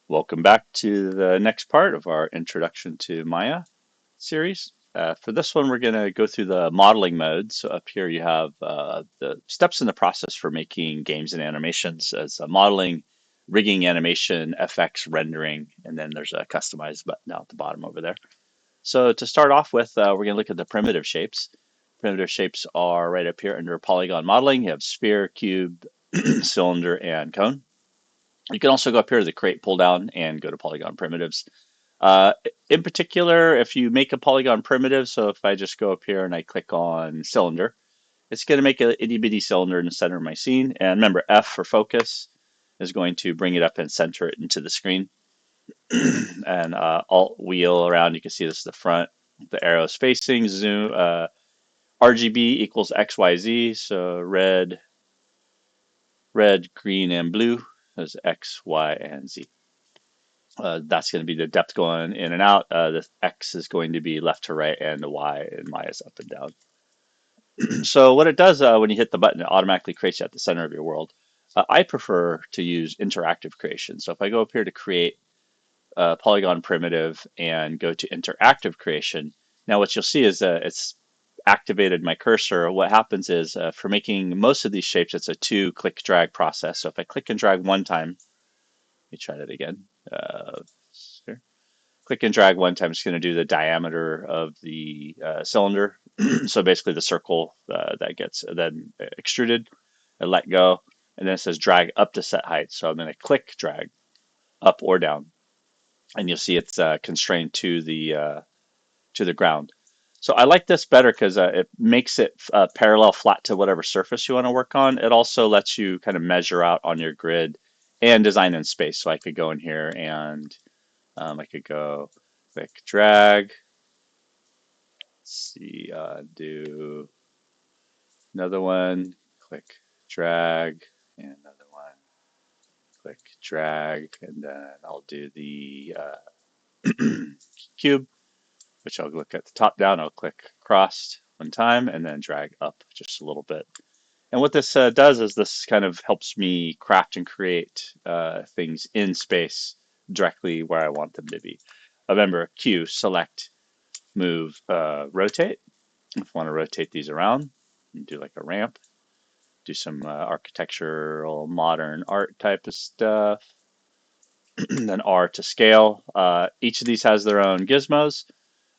Welcome back to the next part of our Introduction to Maya series. For this one, we're going to go through the modeling mode. So up here you have the steps in the process for making games and animations as modeling, rigging animation, FX, rendering, and then there's a customize button down at the bottom over there. So to start off with, we're going to look at the primitive shapes. Primitive shapes are right up here under polygon modeling. You have sphere, cube, cylinder, and cone. You can also go up here to the create pull down and go to polygon primitives. Uh, in particular, if you make a polygon primitive, so if I just go up here and I click on cylinder, it's going to make a itty bitty cylinder in the center of my scene. And remember, F for focus is going to bring it up and center it into the screen. And Alt wheel around, you can see this is the front, the arrow spacing, zoom, RGB equals XYZ. So red, green, and blue is X, Y, and Z. That's going to be the depth going in and out. The X is going to be left to right, and the Y and Y is up and down. So what it does when you hit the button, it automatically creates you at the center of your world. I prefer to use interactive creation. So if I go up here to create a polygon primitive and go to interactive creation, now what you'll see is it's activated my cursor. What happens is for making most of these shapes, it's a 2-click drag process. So if I click and drag one time, let me try that again. Here. Click and drag one time, it's going to do the diameter of the cylinder. So basically the circle that gets then extruded and let go. And then it says drag up to set height. So I'm going to click drag up or down. And you'll see it's constrained to the ground. So I like this better because it makes it parallel flat to whatever surface you want to work on. It also lets you kind of measure out on your grid and design in space. So I could go in here and I could go click drag. Let's see, do another one, click drag, and another one, click drag, and then I'll do the cube, which I'll look at the top down. I'll click across one time and then drag up just a little bit. And what this does is this kind of helps me craft and create things in space directly where I want them to be. Remember, Q, select, move, rotate. If I want to rotate these around, do like a ramp, do some architectural modern art type of stuff. Then R to scale. Each of these has their own gizmos.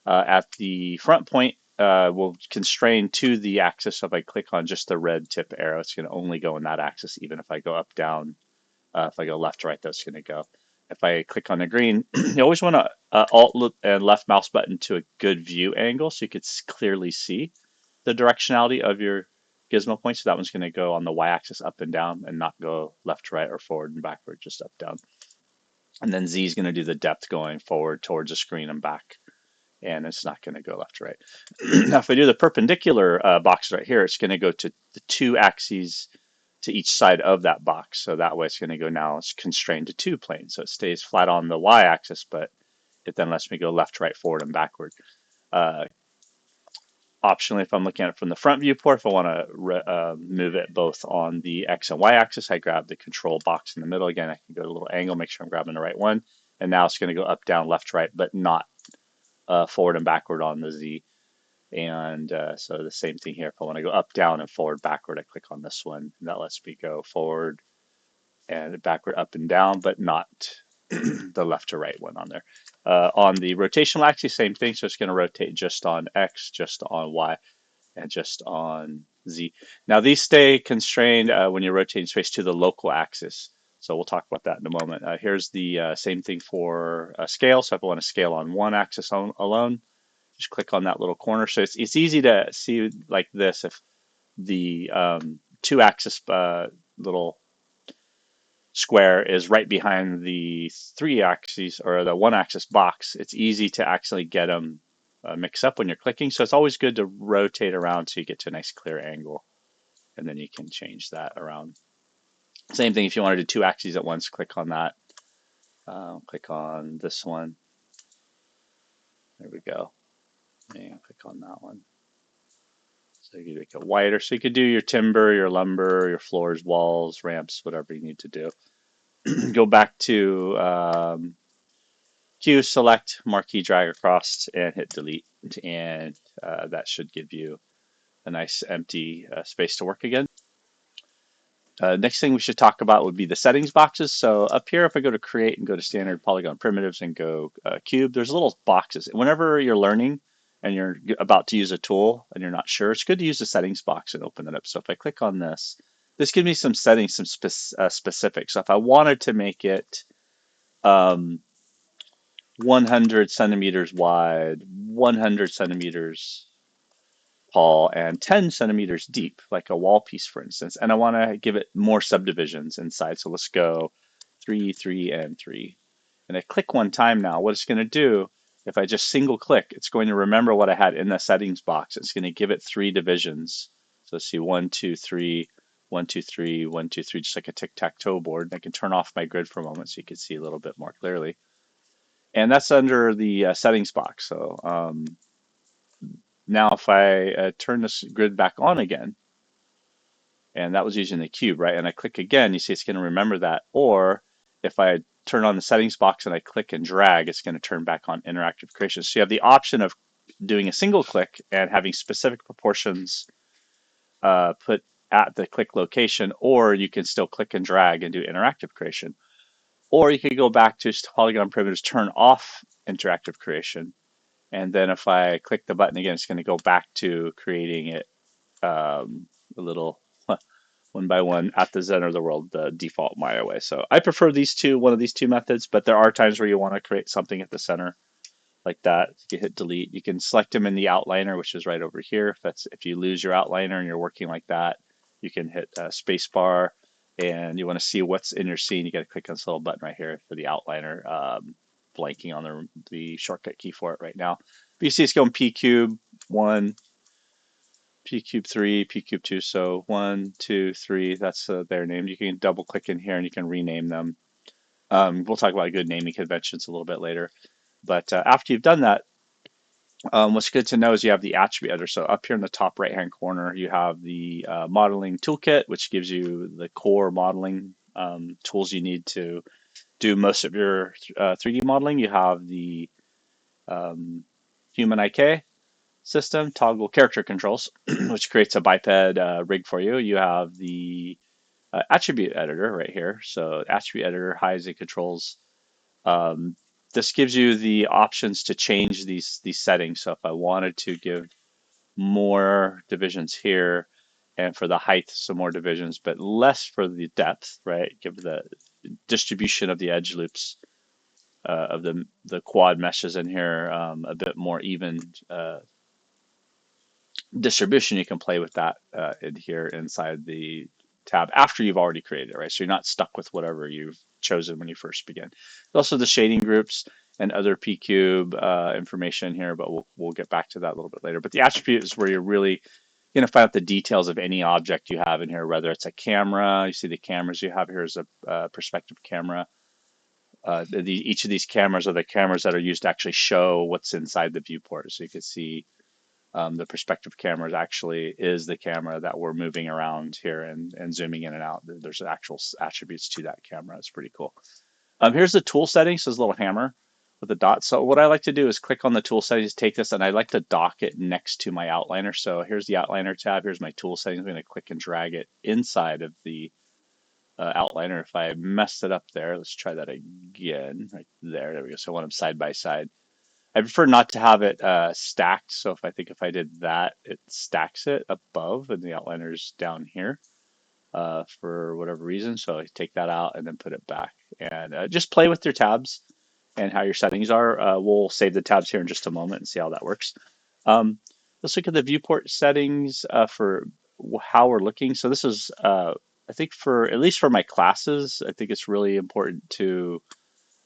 At the front point, will constrain to the axis. So if I click on just the red tip arrow, it's going to only go in that axis. Even if I go up, down, if I go left, right, that's going to go. If I click on the green, you always want to alt and left mouse button to a good view angle so you could clearly see the directionality of your gizmo point. So that one's going to go on the y-axis up and down and not go left, right, or forward and backward, just up, down. And then Z is going to do the depth going forward towards the screen and back. And it's not going to go left to right. Now, if I do the perpendicular box right here, it's going to go to the 2 axes to each side of that box. So that way it's going to go now, it's constrained to 2 planes. So it stays flat on the y-axis, but it then lets me go left, right, forward, and backward. Uh, Optionally, if I'm looking at it from the front viewport, if I want to move it both on the X and Y axis, I grab the control box in the middle. Again, I can go to a little angle, make sure I'm grabbing the right one. And now it's going to go up, down, left, right, but not forward and backward on the Z. And so the same thing here. If I want to go up, down, and forward, backward, I click on this one. And that lets me go forward and backward, up and down, but not the left to right one on there. On the rotational axis, same thing. So it's going to rotate just on X, just on Y, and just on Z. Now these stay constrained when you're rotating space to the local axis. So we'll talk about that in a moment. Here's the same thing for scale. So if I want to scale on one axis alone, just click on that little corner. So it's easy to see like this. If the 2-axis little square is right behind the 3 axes or the 1-axis box, it's easy to actually get them mixed up when you're clicking. So it's always good to rotate around so you get to a nice clear angle, and then you can change that around. Same thing if you want to do 2 axes at once, click on that. Click on this one. There we go. And click on that one. So you can make it wider. So you could do your timber, your lumber, your floors, walls, ramps, whatever you need to do. Go back to Q, select, marquee, drag across, and hit delete. And that should give you a nice empty space to work again. Next thing we should talk about would be the settings boxes. So up here, if I go to create and go to standard polygon primitives and go cube, there's little boxes. Whenever you're learning and you're about to use a tool and you're not sure, it's good to use the settings box and open it up. So if I click on this, this gives me some settings, some specifics. So if I wanted to make it um, 100 centimeters wide, 100 centimeters tall, and 10 centimeters deep, like a wall piece, for instance. And I want to give it more subdivisions inside. So let's go 3, 3, and 3. And I click one time now. What it's going to do, if I just single click, it's going to remember what I had in the settings box. It's going to give it 3 divisions. So let's see, 1, 2, 3, 1, 2, 3, 1, 2, 3, just like a tic-tac-toe board. And I can turn off my grid for a moment so you can see a little bit more clearly. And that's under the settings box. So now if I turn this grid back on again, and that was using the cube, right? And I click again, you see it's going to remember that. Or if I turn on the settings box and I click and drag, it's going to turn back on interactive creation. So you have the option of doing a single click and having specific proportions put at the click location, or you can still click and drag and do interactive creation. Or you could go back to polygon primitives, turn off interactive creation. And then if I click the button again, it's going to go back to creating it a little one by one at the center of the world, the default Maya way. So I prefer these two, one of these two methods, but there are times where you want to create something at the center like that. You hit delete. You can select them in the outliner, which is right over here. If you lose your outliner and you're working like that, you can hit space bar, and you want to see what's in your scene. You got to click on this little button right here for the outliner, blanking on the shortcut key for it right now. But you see it's going P cube 1, P cube 3, P cube 2. So 1, 2, 3, that's their name. You can double click in here and you can rename them. We'll talk about good naming conventions a little bit later. But after you've done that, what's good to know is you have the attribute editor. So up here in the top right hand corner, you have the modeling toolkit, which gives you the core modeling tools you need to do most of your 3D modeling. You have the human IK system, toggle character controls, which creates a biped rig for you. You have the attribute editor right here. So attribute editor hides and controls. This gives you the options to change these settings. So if I wanted to give more divisions here, and for the height some more divisions, but less for the depth, right? Give the distribution of the edge loops of the quad meshes in here a bit more even distribution. You can play with that in here inside the tab after you've already created it, right? So you're not stuck with whatever you've chosen when you first begin. Also the shading groups and other pcube information here, but we'll get back to that a little bit later. But the attribute is where you're really going to find out the details of any object you have in here, whether it's a camera. You see the cameras you have here is a perspective camera. Each of these cameras are the cameras that are used to actually show what's inside the viewport. So you can see the perspective camera actually is the camera that we're moving around here and zooming in and out. There's actual attributes to that camera. It's pretty cool. Here's the tool settings. So this little hammer with the dot. So what I like to do is click on the tool settings, take this, and I like to dock it next to my outliner. So here's the outliner tab. Here's my tool settings. I'm going to click and drag it inside of the outliner. If I messed it up there, let's try that again. Right there. There we go. So I want them side by side. I prefer not to have it stacked. So if I did that, it stacks it above and the outliner's down here for whatever reason. So I take that out and then put it back. And just play with your tabs and how your settings are. We'll save the tabs here in just a moment and see how that works. Let's look at the viewport settings for how we're looking. So this is, I think at least for my classes, I think it's really important to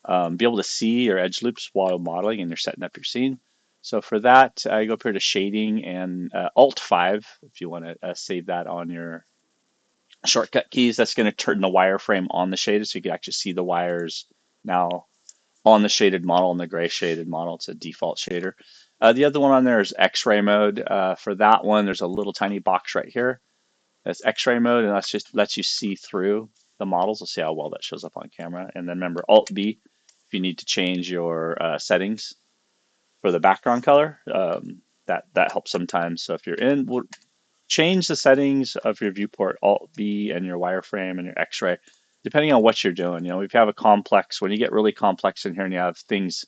be able to see your edge loops while modeling and you're setting up your scene. So for that, I go up here to shading and Alt 5 if you want to save that on your shortcut keys. That's going to turn the wireframe on the shaded so you can actually see the wires now on the shaded model and the gray shaded model. It's a default shader. The other one on there is X-ray mode. For that one, there's a little tiny box right here. That's X-ray mode, and that's just lets you see through the models. We'll see how well that shows up on camera. And then remember Alt B if you need to change your settings for the background color. That helps sometimes. So if you're in, we'll change the settings of your viewport Alt B and your wireframe and your X-ray, depending on what you're doing. You know, if you have a complex, when you get really complex in here and you have things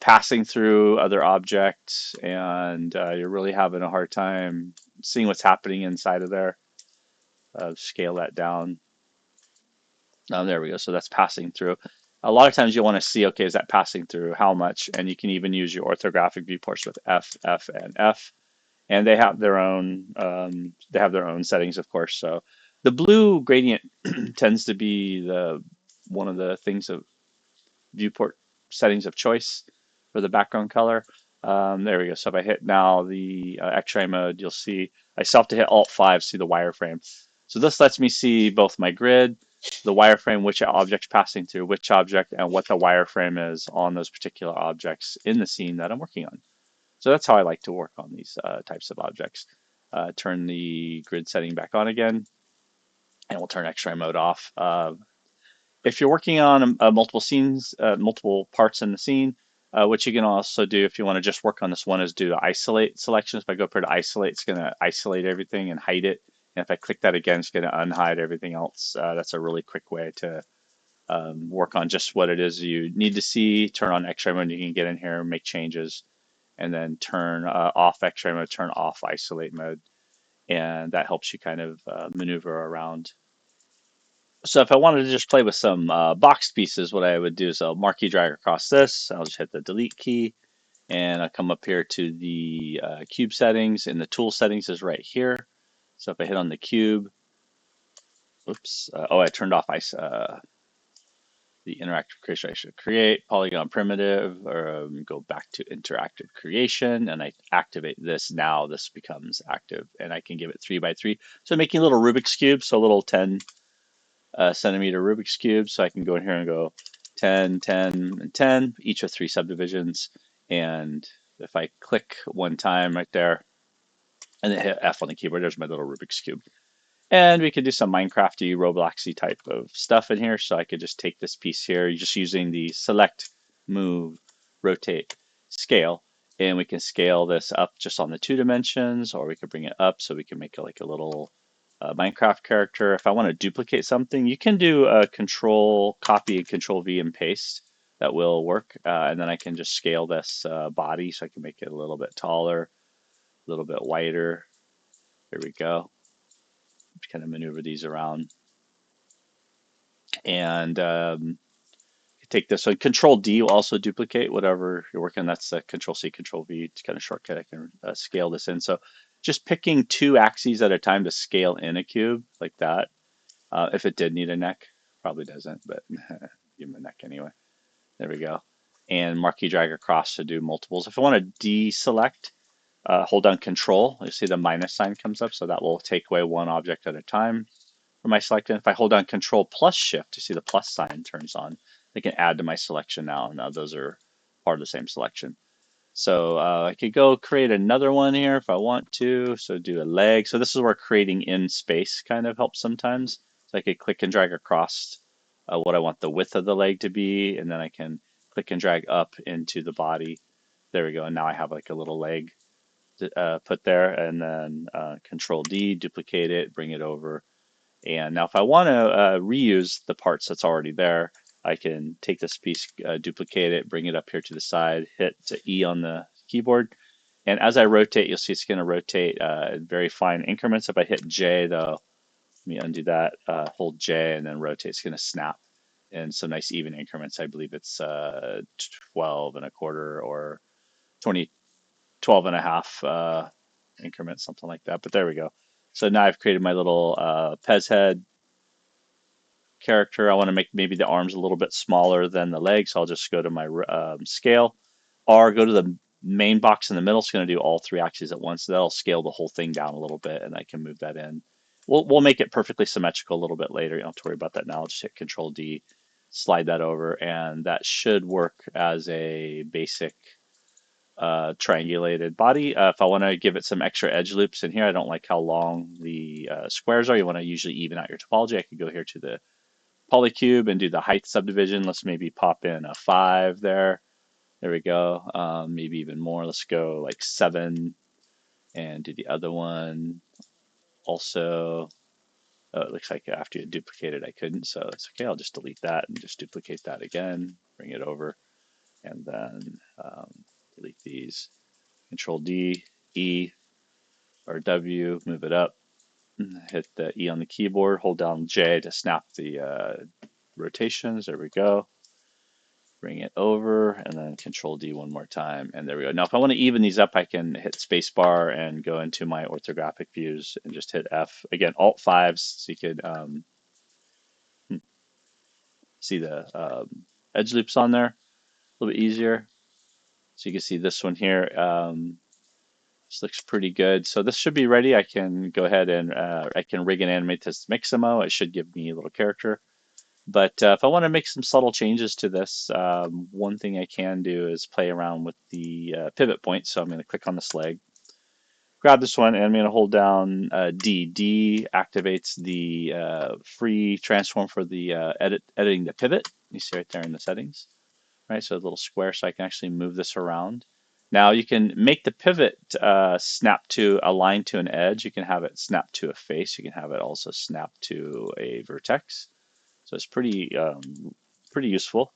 passing through other objects and you're really having a hard time seeing what's happening inside of there, scale that down. There we go. So that's passing through. A lot of times you want to see, okay, is that passing through? How much? And you can even use your orthographic viewports with F, F, and F. And they have their own settings, of course. So the blue gradient tends to be the one of the things of viewport settings of choice for the background color. There we go. So if I hit now the X-ray mode, you'll see I still have to hit Alt 5 to see the wireframe. So this lets me see both my grid, the wireframe, which object's passing through which object, and what the wireframe is on those particular objects in the scene that I'm working on. So that's how I like to work on these types of objects. Turn the grid setting back on again, and we'll turn X-ray mode off. If you're working on multiple scenes, multiple parts in the scene, what you can also do if you want to just work on this one is do the isolate selections. If I go up here to isolate, it's going to isolate everything and hide it. And if I click that again, it's going to unhide everything else. That's a really quick way to work on just what it is you need to see. Turn on X-ray mode, you can get in here, make changes, and then turn off X-ray mode, turn off isolate mode. And that helps you kind of maneuver around. So if I wanted to just play with some boxed pieces, what I would do is I'll marquee drag across this. I'll just hit the delete key and I come up here to the cube settings, and the tool settings is right here. So if I hit on the cube, oops, I turned off the interactive creation. I should create polygon primitive, or go back to interactive creation, and I activate this. Now this becomes active, and I can give it 3 by 3. So making a little Rubik's cube, so a little 10 centimeter Rubik's cube. So I can go in here and go 10, 10, and 10, each of 3 subdivisions. And if I click one time right there and then hit F on the keyboard, there's my little Rubik's cube. And we could do some Minecrafty, Robloxy type of stuff in here. So I could just take this piece here, just using the select, move, rotate, scale. And we can scale this up just on the 2 dimensions, or we could bring it up so we can make it like a little Minecraft character. If I want to duplicate something, you can do a control copy and control V and paste. That will work. And then I can just scale this body so I can make it a little bit taller, a little bit wider. There we go. Just kind of maneuver these around. And take this. So Control D will also duplicate whatever you're working on. That's Control C, Control V. It's kind of shortcut. I can scale this in. So just picking 2 axes at a time to scale in a cube like that. If it did need a neck, probably doesn't, but give him a neck anyway. There we go. And marquee drag across to do multiples. If I want to deselect, hold down Control. You see the minus sign comes up, so that will take away 1 object at a time for my selection. If I hold down Control plus Shift, you see the plus sign turns on. I can add to my selection now. Now those are part of the same selection. So I could go create another one here if I want to. So do a leg. So this is where creating in space kind of helps sometimes. So I could click and drag across what I want the width of the leg to be, and then I can click and drag up into the body. There we go. And now I have like a little leg to, put there, and then Control D, duplicate it, bring it over. And now if I want to reuse the parts that's already there, I can take this piece, duplicate it, bring it up here to the side, hit E on the keyboard. And as I rotate, you'll see it's going to rotate in very fine increments. If I hit J, though, let me undo that, hold J, and then rotate. It's going to snap in some nice even increments. I believe it's 12 and a quarter or 20, 12 and a half increments, something like that. But there we go. So now I've created my little Pez head character. I want to make maybe the arms a little bit smaller than the legs. So I'll just go to my scale, or go to the main box in the middle. It's going to do all 3 axes at once. So that'll scale the whole thing down a little bit, and I can move that in. We'll make it perfectly symmetrical a little bit later. You don't have to worry about that now. I'll just hit Control D, slide that over, and that should work as a basic triangulated body. If I want to give it some extra edge loops in here, I don't like how long the squares are. You want to usually even out your topology. I could go here to the polycube and do the height subdivision. Let's maybe pop in a 5 there. There we go. Maybe even more. Let's go like 7 and do the other one also. Oh, it looks like after you duplicate it, I couldn't. So it's okay. I'll just delete that and just duplicate that again. Bring it over and then delete these. Control D, E, or W, move it up. Hit the E on the keyboard. Hold down J to snap the rotations. There we go. Bring it over and then Control D one more time. And there we go. Now, if I want to even these up, I can hit spacebar and go into my orthographic views and just hit F. Again, Alt 5s so you could see the edge loops on there a little bit easier. So you can see this one here. This looks pretty good. So this should be ready. I can go ahead and I can rig and animate this Mixamo. It should give me a little character. But if I want to make some subtle changes to this, one thing I can do is play around with the pivot point. So I'm going to click on this leg, grab this one, and I'm going to hold down D. D activates the free transform for the editing the pivot. You see right there in the settings, right? So a little square so I can actually move this around. Now you can make the pivot snap to a line to an edge. You can have it snap to a face. You can have it also snap to a vertex. So it's pretty useful.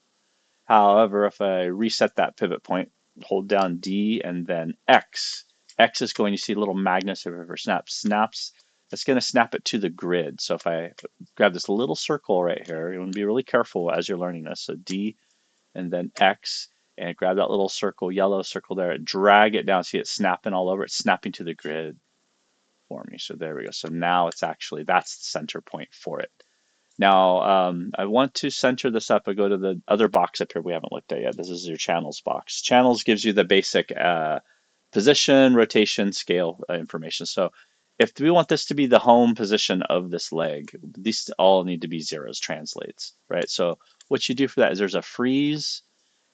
However, if I reset that pivot point, hold down D and then X, X is going to see little magnets if it ever snaps. It's going to snap it to the grid. So if I grab this little circle right here, you want to be really careful as you're learning this. So D and then X, and grab that little circle, yellow circle there, drag it down. See it snapping all over. It's snapping to the grid for me. So there we go. So now it's actually, that's the center point for it. Now, I want to center this up. I go to the other box up here we haven't looked at yet. This is your channels box. Channels gives you the basic position, rotation, scale information. So if we want this to be the home position of this leg, these all need to be zeros translates, right? So what you do for that is there's a freeze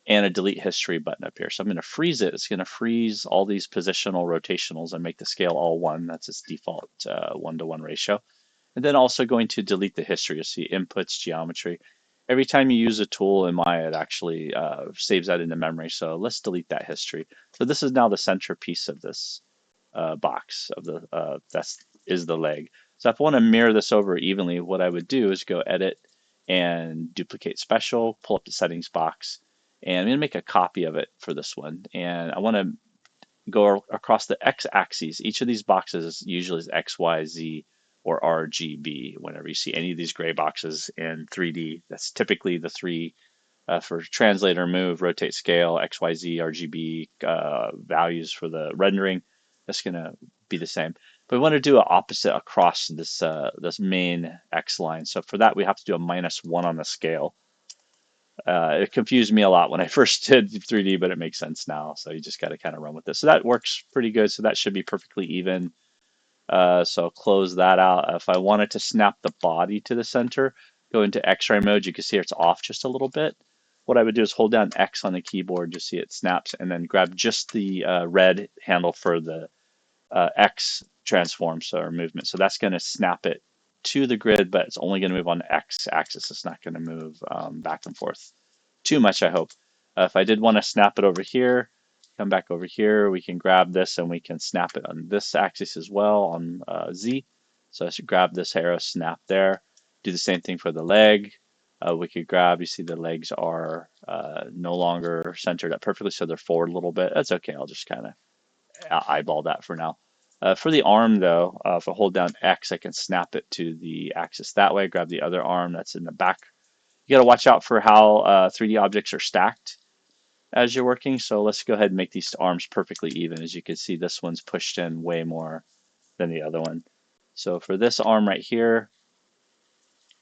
and a delete history button up here. So I'm going to freeze it. It's going to freeze all these positional rotationals and make the scale all 1. That's its default 1-to-1 ratio. And then also going to delete the history. You'll see inputs, geometry. Every time you use a tool in Maya, it actually saves that into memory. So let's delete that history. So this is now the centerpiece of this box of the is the leg. So if I want to mirror this over evenly, what I would do is go edit and duplicate special, pull up the settings box, and I'm going to make a copy of it for this one. And I want to go across the x-axis. Each of these boxes usually is X, Y, Z, or RGB. Whenever you see any of these gray boxes in 3D, that's typically the 3 for translate or move, rotate, scale, X, Y, Z, RGB values for the rendering. That's going to be the same. But we want to do an opposite across this main X line. So for that, we have to do a -1 on the scale. It confused me a lot when I first did 3D, but it makes sense now. So you just got to kind of run with this. So that works pretty good. So that should be perfectly even. So I'll close that out. If I wanted to snap the body to the center, go into X-ray mode. You can see it's off just a little bit. What I would do is hold down X on the keyboard, just see it snaps, and then grab just the red handle for the X transform, so or movement. So that's going to snap it to the grid, but it's only going to move on the X axis. It's not going to move back and forth too much, I hope. If I did want to snap it over here, come back over here, we can grab this and we can snap it on this axis as well on Z. So I should grab this arrow, snap there. Do the same thing for the leg. We could grab, you see the legs are no longer centered up perfectly, so they're forward a little bit. That's okay, I'll just kind of eyeball that for now. For the arm though, if I hold down X, I can snap it to the axis that way, grab the other arm that's in the back. You got to watch out for how 3D objects are stacked as you're working. So let's go ahead and make these arms perfectly even. As you can see, this one's pushed in way more than the other one. So for this arm right here,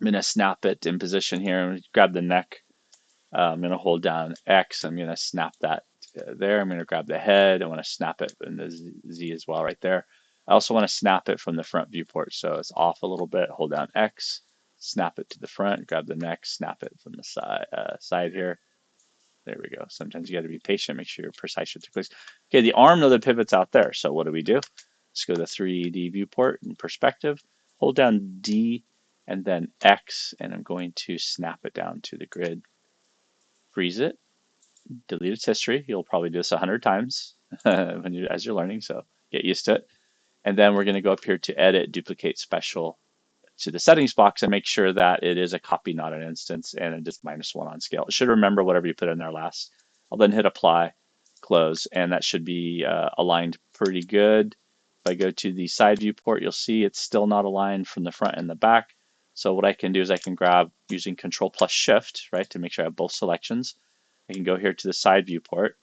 I'm going to snap it in position here and grab the neck. I'm going to hold down X. I'm going to snap that there. I'm going to grab the head. I want to snap it in the Z as well right there. I also want to snap it from the front viewport. So it's off a little bit. Hold down X, snap it to the front, grab the neck, snap it from the side here. There we go. Sometimes you got to be patient, make sure you're precise with your clicks. Okay, the arm of the pivot's out there. So what do? Let's go to 3D viewport and perspective. Hold down D and then X, and I'm going to snap it down to the grid. Freeze it, delete its history. You'll probably do this 100 times as you're learning, so get used to it. And then we're going to go up here to edit, duplicate special to the settings box and make sure that it is a copy, not an instance, and it is -1 on scale. It should remember whatever you put in there last. I'll then hit apply, close, and that should be aligned pretty good. If I go to the side viewport, you'll see it's still not aligned from the front and the back. So what I can do is I can grab using Control plus Shift, right, to make sure I have both selections. I can go here to the side viewport.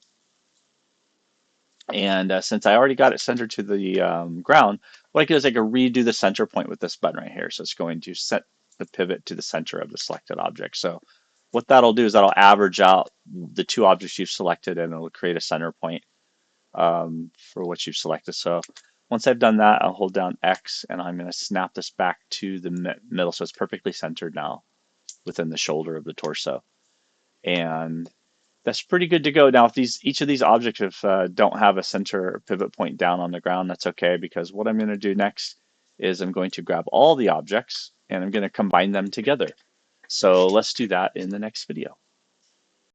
And since I already got it centered to the ground, what I can do is I can redo the center point with this button right here. So it's going to set the pivot to the center of the selected object. So what that'll do is that'll average out the two objects you've selected and it'll create a center point for what you've selected. So once I've done that, I'll hold down X and I'm going to snap this back to the middle so it's perfectly centered now within the shoulder of the torso. And that's pretty good to go. Now, if each of these objects don't have a center pivot point down on the ground, that's okay, because what I'm going to do next is I'm going to grab all the objects and I'm going to combine them together. So let's do that in the next video.